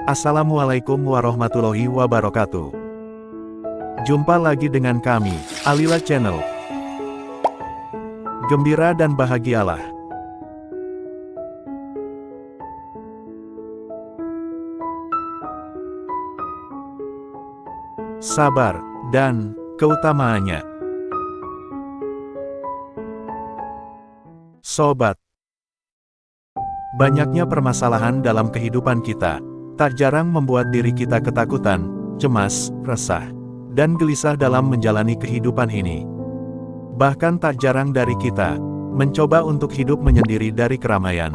Assalamualaikum warahmatullahi wabarakatuh. Jumpa lagi dengan kami, Alila Channel. Gembira dan bahagialah. Sabar, dan keutamaannya. Sobat, banyaknya permasalahan dalam kehidupan kita, tak jarang membuat diri kita ketakutan, cemas, resah, dan gelisah dalam menjalani kehidupan ini. Bahkan tak jarang dari kita, mencoba untuk hidup menyendiri dari keramaian,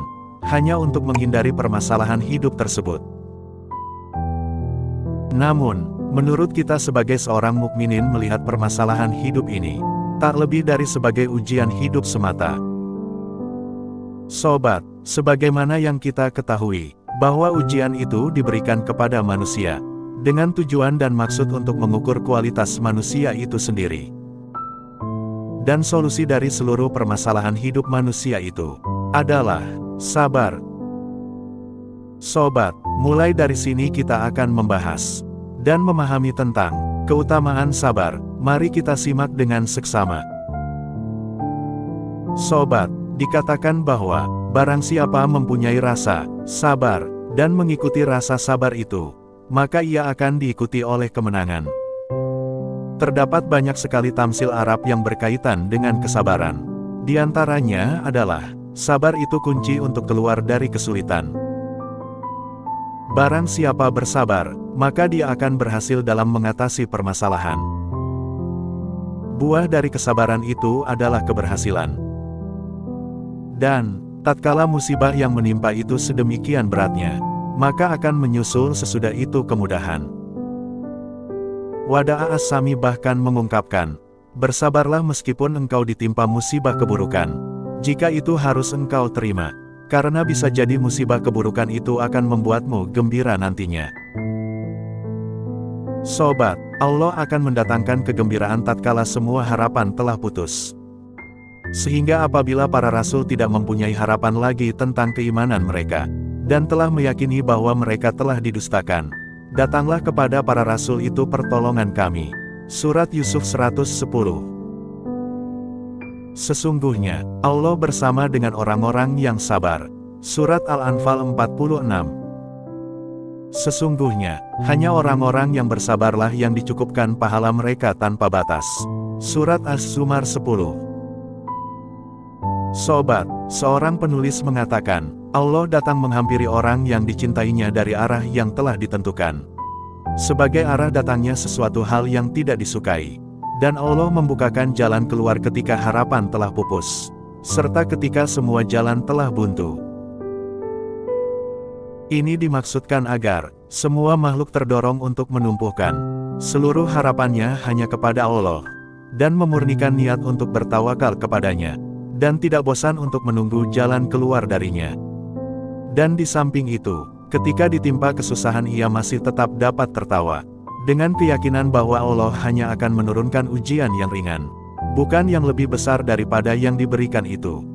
hanya untuk menghindari permasalahan hidup tersebut. Namun, menurut kita sebagai seorang mukminin melihat permasalahan hidup ini, tak lebih dari sebagai ujian hidup semata. Sobat, sebagaimana yang kita ketahui, bahwa ujian itu diberikan kepada manusia, dengan tujuan dan maksud untuk mengukur kualitas manusia itu sendiri. Dan solusi dari seluruh permasalahan hidup manusia itu, adalah sabar. Sobat, mulai dari sini kita akan membahas, dan memahami tentang, keutamaan sabar. Mari kita simak dengan seksama. Sobat, dikatakan bahwa, barang siapa mempunyai rasa sabar, dan mengikuti rasa sabar itu, maka ia akan diikuti oleh kemenangan. Terdapat banyak sekali tamsil Arab yang berkaitan dengan kesabaran. Di antaranya adalah, sabar itu kunci untuk keluar dari kesulitan. Barang siapa bersabar, maka dia akan berhasil dalam mengatasi permasalahan. Buah dari kesabaran itu adalah keberhasilan. Dan, tatkala musibah yang menimpa itu sedemikian beratnya, maka akan menyusul sesudah itu kemudahan. Wada'a As-Sami bahkan mengungkapkan, bersabarlah meskipun engkau ditimpa musibah keburukan, jika itu harus engkau terima, karena bisa jadi musibah keburukan itu akan membuatmu gembira nantinya. Sobat, Allah akan mendatangkan kegembiraan tatkala semua harapan telah putus. Sehingga apabila para rasul tidak mempunyai harapan lagi tentang keimanan mereka, dan telah meyakini bahwa mereka telah didustakan, datanglah kepada para rasul itu pertolongan kami. Surat Yusuf 110. Sesungguhnya, Allah bersama dengan orang-orang yang sabar. Surat Al-Anfal 46. Sesungguhnya, hanya orang-orang yang bersabarlah yang dicukupkan pahala mereka tanpa batas. Surat Az-Zumar 10. Sobat, seorang penulis mengatakan, Allah datang menghampiri orang yang dicintainya dari arah yang telah ditentukan. Sebagai arah datangnya sesuatu hal yang tidak disukai. Dan Allah membukakan jalan keluar ketika harapan telah pupus, serta ketika semua jalan telah buntu. Ini dimaksudkan agar, semua makhluk terdorong untuk menumpuhkan seluruh harapannya hanya kepada Allah, dan memurnikan niat untuk bertawakal kepadanya, dan tidak bosan untuk menunggu jalan keluar darinya. Dan di samping itu, ketika ditimpa kesusahan ia masih tetap dapat tertawa, dengan keyakinan bahwa Allah hanya akan menurunkan ujian yang ringan, bukan yang lebih besar daripada yang diberikan itu.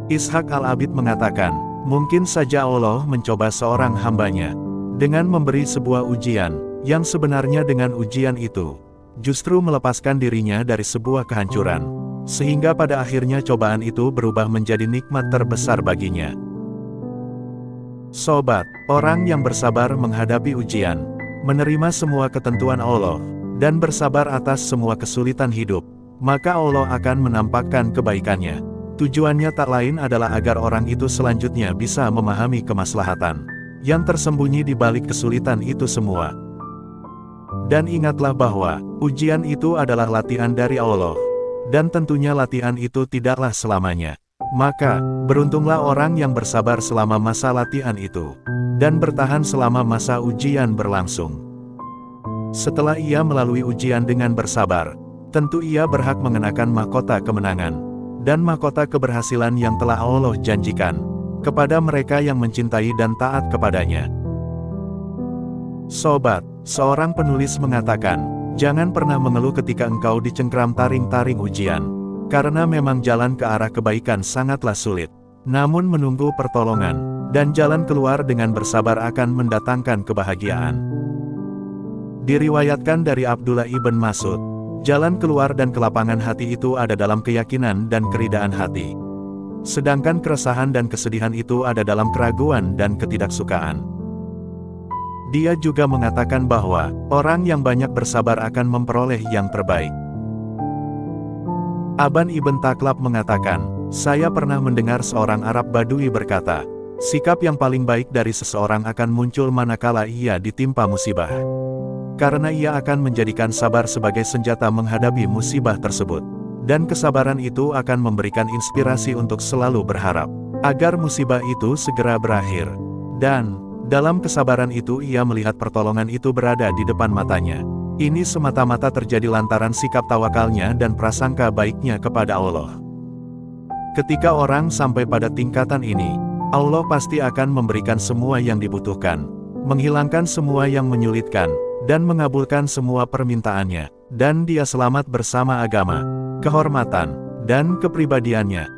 Ishaq Al-Abid mengatakan, mungkin saja Allah mencoba seorang hambanya, dengan memberi sebuah ujian, yang sebenarnya dengan ujian itu, justru melepaskan dirinya dari sebuah kehancuran, sehingga pada akhirnya cobaan itu berubah menjadi nikmat terbesar baginya. Sobat, orang yang bersabar menghadapi ujian, menerima semua ketentuan Allah, dan bersabar atas semua kesulitan hidup, maka Allah akan menampakkan kebaikannya. Tujuannya tak lain adalah agar orang itu selanjutnya bisa memahami kemaslahatan yang tersembunyi di balik kesulitan itu semua. Dan ingatlah bahwa, ujian itu adalah latihan dari Allah. Dan tentunya latihan itu tidaklah selamanya. Maka, beruntunglah orang yang bersabar selama masa latihan itu, dan bertahan selama masa ujian berlangsung. Setelah ia melalui ujian dengan bersabar, tentu ia berhak mengenakan mahkota kemenangan, dan mahkota keberhasilan yang telah Allah janjikan, kepada mereka yang mencintai dan taat kepadanya. Sobat, seorang penulis mengatakan, jangan pernah mengeluh ketika engkau dicengkram taring-taring ujian, karena memang jalan ke arah kebaikan sangatlah sulit. Namun menunggu pertolongan, dan jalan keluar dengan bersabar akan mendatangkan kebahagiaan. Diriwayatkan dari Abdullah ibn Mas'ud, jalan keluar dan kelapangan hati itu ada dalam keyakinan dan keridaan hati. Sedangkan keresahan dan kesedihan itu ada dalam keraguan dan ketidaksukaan. Dia juga mengatakan bahwa, orang yang banyak bersabar akan memperoleh yang terbaik. Aban ibn Taklab mengatakan, saya pernah mendengar seorang Arab Badui berkata, sikap yang paling baik dari seseorang akan muncul manakala ia ditimpa musibah. Karena ia akan menjadikan sabar sebagai senjata menghadapi musibah tersebut. Dan kesabaran itu akan memberikan inspirasi untuk selalu berharap, agar musibah itu segera berakhir. Dan, dalam kesabaran itu ia melihat pertolongan itu berada di depan matanya. Ini semata-mata terjadi lantaran sikap tawakalnya dan prasangka baiknya kepada Allah. Ketika orang sampai pada tingkatan ini, Allah pasti akan memberikan semua yang dibutuhkan, menghilangkan semua yang menyulitkan, dan mengabulkan semua permintaannya, dan dia selamat bersama agama, kehormatan, dan kepribadiannya.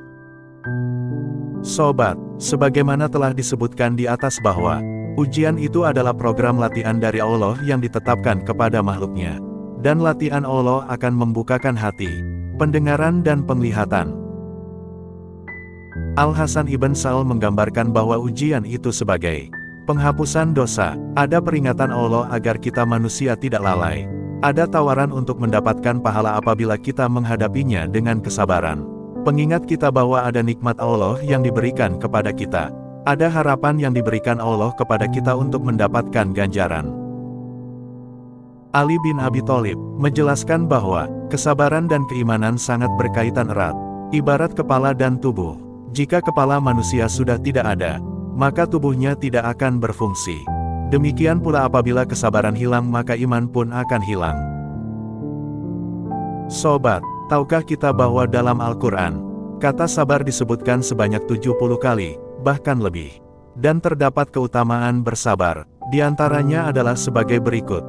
Sobat, sebagaimana telah disebutkan di atas bahwa, ujian itu adalah program latihan dari Allah yang ditetapkan kepada makhluknya. Dan latihan Allah akan membukakan hati, pendengaran dan penglihatan. Al-Hasan ibn Sa'al menggambarkan bahwa ujian itu sebagai penghapusan dosa, ada peringatan Allah agar kita manusia tidak lalai. Ada tawaran untuk mendapatkan pahala apabila kita menghadapinya dengan kesabaran. Pengingat kita bahwa ada nikmat Allah yang diberikan kepada kita. Ada harapan yang diberikan Allah kepada kita untuk mendapatkan ganjaran. Ali bin Abi Thalib menjelaskan bahwa kesabaran dan keimanan sangat berkaitan erat, ibarat kepala dan tubuh. Jika kepala manusia sudah tidak ada, maka tubuhnya tidak akan berfungsi. Demikian pula apabila kesabaran hilang maka iman pun akan hilang. Sobat, tahukah kita bahwa dalam Al-Quran, kata sabar disebutkan sebanyak 70 kali, bahkan lebih. Dan terdapat keutamaan bersabar, diantaranya adalah sebagai berikut.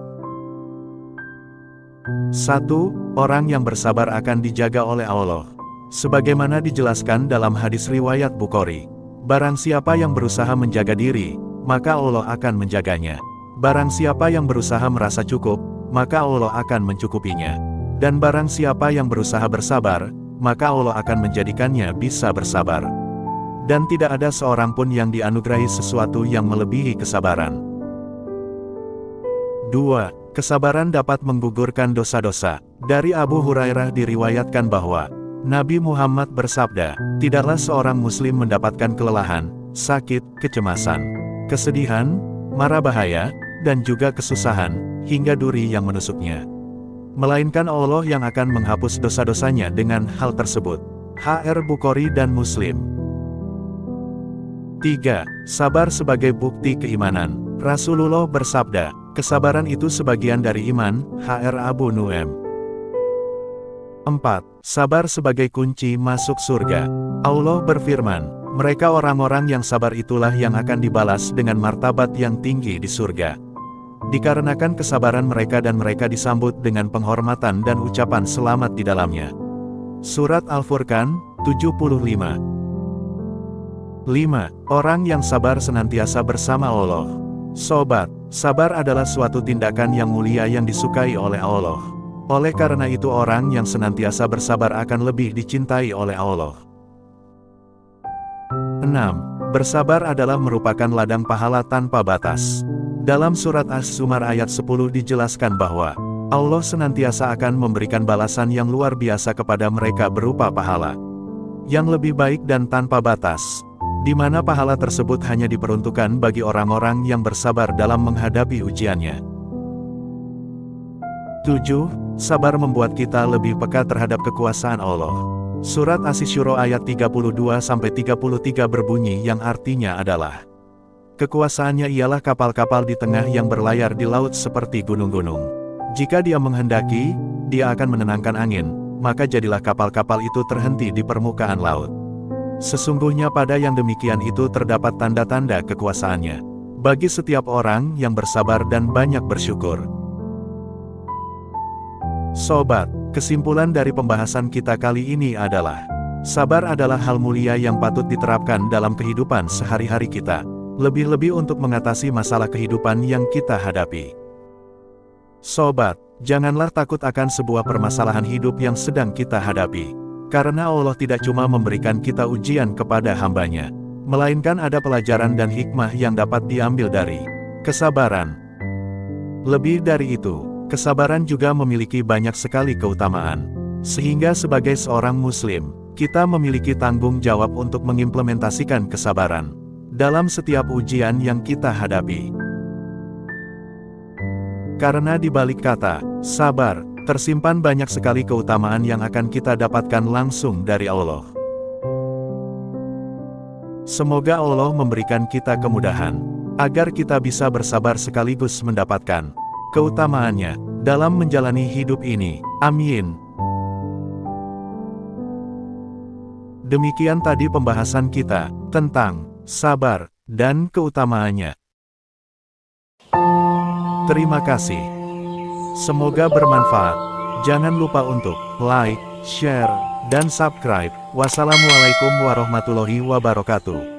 1. Orang yang bersabar akan dijaga oleh Allah. Sebagaimana dijelaskan dalam hadis riwayat Bukhari, barang siapa yang berusaha menjaga diri, maka Allah akan menjaganya. Barang siapa yang berusaha merasa cukup, maka Allah akan mencukupinya. Dan barang siapa yang berusaha bersabar, maka Allah akan menjadikannya bisa bersabar. Dan tidak ada seorang pun yang dianugerahi sesuatu yang melebihi kesabaran. 2. Kesabaran dapat menggugurkan dosa-dosa. Dari Abu Hurairah diriwayatkan bahwa, Nabi Muhammad bersabda, tidaklah seorang muslim mendapatkan kelelahan, sakit, kecemasan, kesedihan, mara bahaya, dan juga kesusahan, hingga duri yang menusuknya. Melainkan Allah yang akan menghapus dosa-dosanya dengan hal tersebut. HR Bukhari dan Muslim. 3. Sabar sebagai bukti keimanan. Rasulullah bersabda, kesabaran itu sebagian dari iman, HR Abu Nu'aim. 4. Sabar sebagai kunci masuk surga. Allah berfirman, mereka orang-orang yang sabar itulah yang akan dibalas dengan martabat yang tinggi di surga. Dikarenakan kesabaran mereka dan mereka disambut dengan penghormatan dan ucapan selamat di dalamnya. Surat Al-Furqan, 75. 5. Orang yang sabar senantiasa bersama Allah. Sobat, sabar adalah suatu tindakan yang mulia yang disukai oleh Allah. Oleh karena itu orang yang senantiasa bersabar akan lebih dicintai oleh Allah. 6. Bersabar adalah merupakan ladang pahala tanpa batas. Dalam surat As-Zumar ayat 10 dijelaskan bahwa, Allah senantiasa akan memberikan balasan yang luar biasa kepada mereka berupa pahala yang lebih baik dan tanpa batas, di mana pahala tersebut hanya diperuntukkan bagi orang-orang yang bersabar dalam menghadapi ujiannya. 7. Sabar membuat kita lebih peka terhadap kekuasaan Allah. Surat Asy-Syura ayat 32-33 berbunyi yang artinya adalah, kekuasaannya ialah kapal-kapal di tengah yang berlayar di laut seperti gunung-gunung. Jika dia menghendaki, dia akan menenangkan angin, maka jadilah kapal-kapal itu terhenti di permukaan laut. Sesungguhnya pada yang demikian itu terdapat tanda-tanda kekuasaannya, bagi setiap orang yang bersabar dan banyak bersyukur. Sobat, kesimpulan dari pembahasan kita kali ini adalah, Sabar adalah hal mulia yang patut diterapkan dalam kehidupan sehari-hari kita, lebih-lebih untuk mengatasi masalah kehidupan yang kita hadapi. Sobat, janganlah takut akan sebuah permasalahan hidup yang sedang kita hadapi, karena Allah tidak cuma memberikan kita ujian kepada hamba-Nya, melainkan ada pelajaran dan hikmah yang dapat diambil dari kesabaran. Lebih dari itu, kesabaran juga memiliki banyak sekali keutamaan, sehingga sebagai seorang Muslim, kita memiliki tanggung jawab untuk mengimplementasikan kesabaran dalam setiap ujian yang kita hadapi. Karena di balik kata sabar, tersimpan banyak sekali keutamaan yang akan kita dapatkan langsung dari Allah. Semoga Allah memberikan kita kemudahan, agar kita bisa bersabar sekaligus mendapatkan keutamaannya dalam menjalani hidup ini. Amin. Demikian tadi pembahasan kita tentang sabar dan keutamaannya. Terima kasih. Semoga bermanfaat. Jangan lupa untuk like, share, dan subscribe. Wassalamualaikum warahmatullahi wabarakatuh.